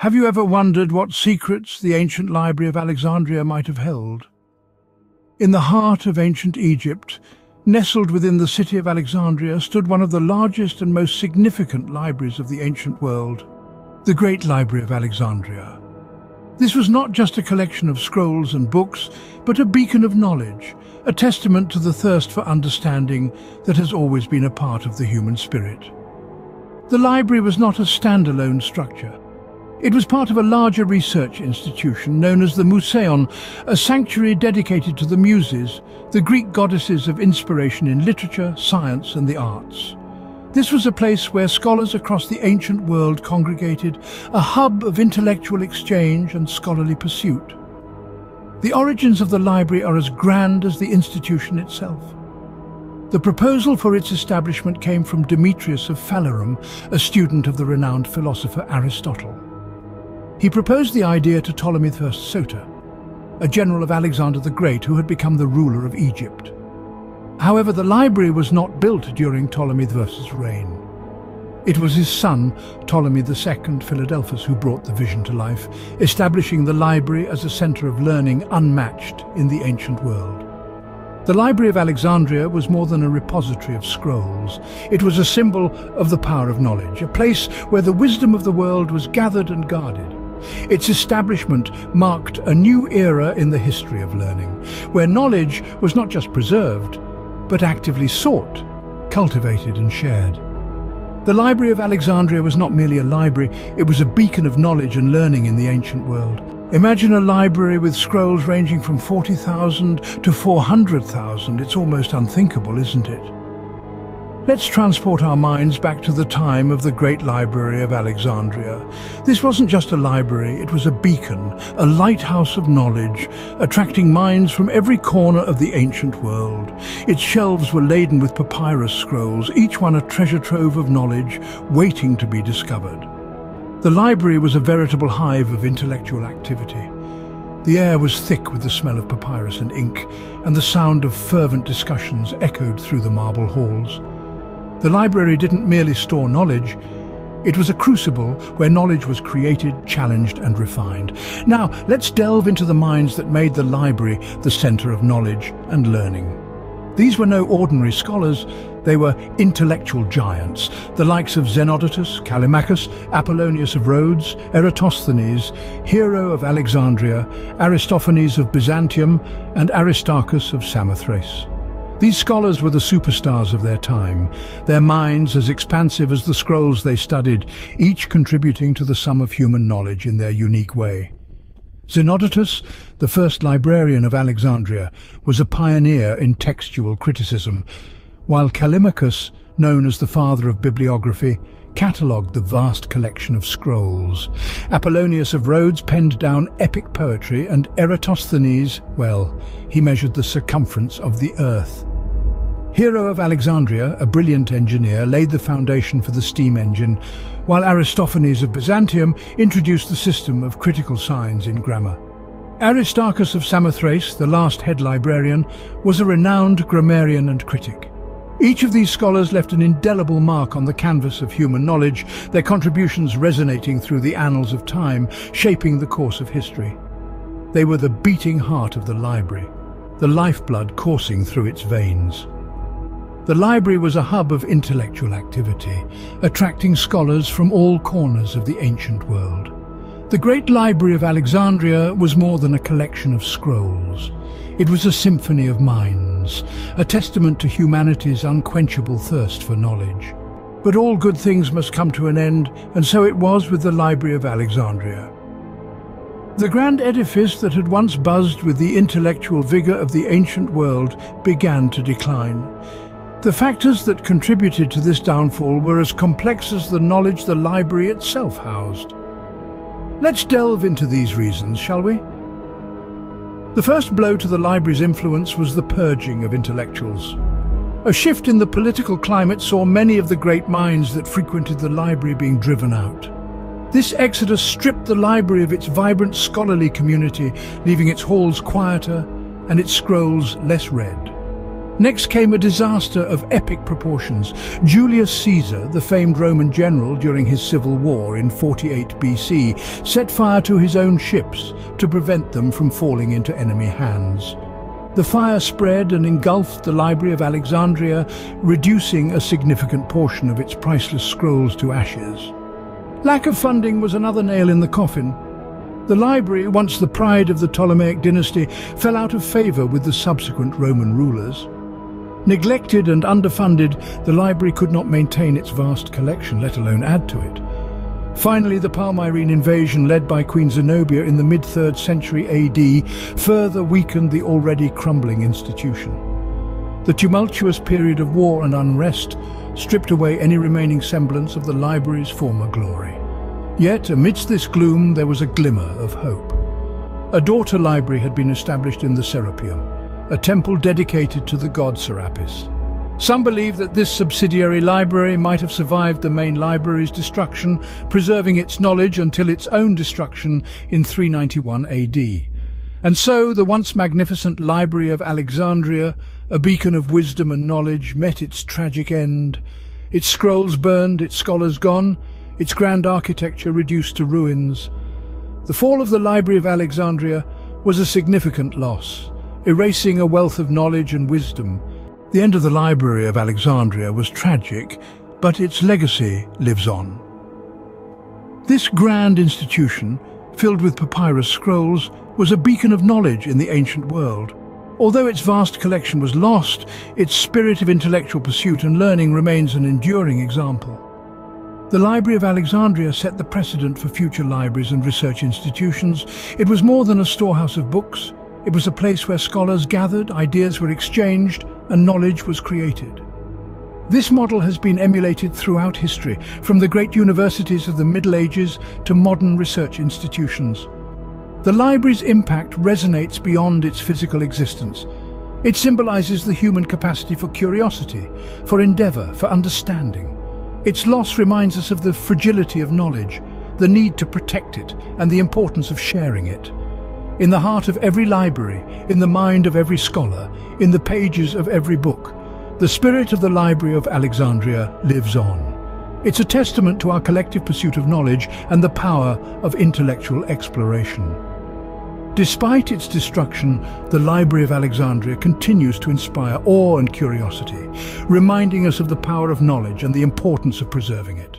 Have you ever wondered what secrets the ancient Library of Alexandria might have held? In the heart of ancient Egypt, nestled within the city of Alexandria, stood one of the largest and most significant libraries of the ancient world, the Great Library of Alexandria. This was not just a collection of scrolls and books, but a beacon of knowledge, a testament to the thirst for understanding that has always been a part of the human spirit. The library was not a standalone structure. It was part of a larger research institution known as the Museion, a sanctuary dedicated to the Muses, the Greek goddesses of inspiration in literature, science and the arts. This was a place where scholars across the ancient world congregated, a hub of intellectual exchange and scholarly pursuit. The origins of the library are as grand as the institution itself. The proposal for its establishment came from Demetrius of Phalerum, a student of the renowned philosopher Aristotle. He proposed the idea to Ptolemy I Soter, a general of Alexander the Great who had become the ruler of Egypt. However, the library was not built during Ptolemy I's reign. It was his son, Ptolemy II Philadelphus, who brought the vision to life, establishing the library as a center of learning unmatched in the ancient world. The Library of Alexandria was more than a repository of scrolls. It was a symbol of the power of knowledge, a place where the wisdom of the world was gathered and guarded. Its establishment marked a new era in the history of learning, where knowledge was not just preserved, but actively sought, cultivated and shared. The Library of Alexandria was not merely a library, it was a beacon of knowledge and learning in the ancient world. Imagine a library with scrolls ranging from 40,000 to 400,000. It's almost unthinkable, isn't it? Let's transport our minds back to the time of the Great Library of Alexandria. This wasn't just a library, it was a beacon, a lighthouse of knowledge, attracting minds from every corner of the ancient world. Its shelves were laden with papyrus scrolls, each one a treasure trove of knowledge waiting to be discovered. The library was a veritable hive of intellectual activity. The air was thick with the smell of papyrus and ink, and the sound of fervent discussions echoed through the marble halls. The library didn't merely store knowledge, it was a crucible where knowledge was created, challenged and refined. Now, let's delve into the minds that made the library the center of knowledge and learning. These were no ordinary scholars, they were intellectual giants, the likes of Xenodotus, Callimachus, Apollonius of Rhodes, Eratosthenes, Hero of Alexandria, Aristophanes of Byzantium, and Aristarchus of Samothrace. These scholars were the superstars of their time, their minds as expansive as the scrolls they studied, each contributing to the sum of human knowledge in their unique way. Xenodotus, the first librarian of Alexandria, was a pioneer in textual criticism, while Callimachus, known as the father of bibliography, catalogued the vast collection of scrolls. Apollonius of Rhodes penned down epic poetry, and Eratosthenes, well, he measured the circumference of the earth. Hero of Alexandria, a brilliant engineer, laid the foundation for the steam engine, while Aristophanes of Byzantium introduced the system of critical signs in grammar. Aristarchus of Samothrace, the last head librarian, was a renowned grammarian and critic. Each of these scholars left an indelible mark on the canvas of human knowledge, their contributions resonating through the annals of time, shaping the course of history. They were the beating heart of the library, the lifeblood coursing through its veins. The library was a hub of intellectual activity, attracting scholars from all corners of the ancient world. The Great Library of Alexandria was more than a collection of scrolls. It was a symphony of minds, a testament to humanity's unquenchable thirst for knowledge. But all good things must come to an end, and so it was with the Library of Alexandria. The grand edifice that had once buzzed with the intellectual vigor of the ancient world began to decline. The factors that contributed to this downfall were as complex as the knowledge the library itself housed. Let's delve into these reasons, shall we? The first blow to the library's influence was the purging of intellectuals. A shift in the political climate saw many of the great minds that frequented the library being driven out. This exodus stripped the library of its vibrant scholarly community, leaving its halls quieter and its scrolls less read. Next came a disaster of epic proportions. Julius Caesar, the famed Roman general during his civil war in 48 BC, set fire to his own ships to prevent them from falling into enemy hands. The fire spread and engulfed the Library of Alexandria, reducing a significant portion of its priceless scrolls to ashes. Lack of funding was another nail in the coffin. The library, once the pride of the Ptolemaic dynasty, fell out of favour with the subsequent Roman rulers. Neglected and underfunded, the library could not maintain its vast collection, let alone add to it. Finally, the Palmyrene invasion led by Queen Zenobia in the mid-3rd century AD further weakened the already crumbling institution. The tumultuous period of war and unrest stripped away any remaining semblance of the library's former glory. Yet, amidst this gloom, there was a glimmer of hope. A daughter library had been established in the Serapeum, a temple dedicated to the god Serapis. Some believe that this subsidiary library might have survived the main library's destruction, preserving its knowledge until its own destruction in 391 AD. And so the once magnificent Library of Alexandria, a beacon of wisdom and knowledge, met its tragic end. Its scrolls burned, its scholars gone, its grand architecture reduced to ruins. The fall of the Library of Alexandria was a significant loss, erasing a wealth of knowledge and wisdom. The end of the Library of Alexandria was tragic, but its legacy lives on. This grand institution, filled with papyrus scrolls, was a beacon of knowledge in the ancient world. Although its vast collection was lost, its spirit of intellectual pursuit and learning remains an enduring example. The Library of Alexandria set the precedent for future libraries and research institutions. It was more than a storehouse of books. It was a place where scholars gathered, ideas were exchanged, and knowledge was created. This model has been emulated throughout history, from the great universities of the Middle Ages to modern research institutions. The library's impact resonates beyond its physical existence. It symbolizes the human capacity for curiosity, for endeavor, for understanding. Its loss reminds us of the fragility of knowledge, the need to protect it, and the importance of sharing it. In the heart of every library, in the mind of every scholar, in the pages of every book, the spirit of the Library of Alexandria lives on. It's a testament to our collective pursuit of knowledge and the power of intellectual exploration. Despite its destruction, the Library of Alexandria continues to inspire awe and curiosity, reminding us of the power of knowledge and the importance of preserving it.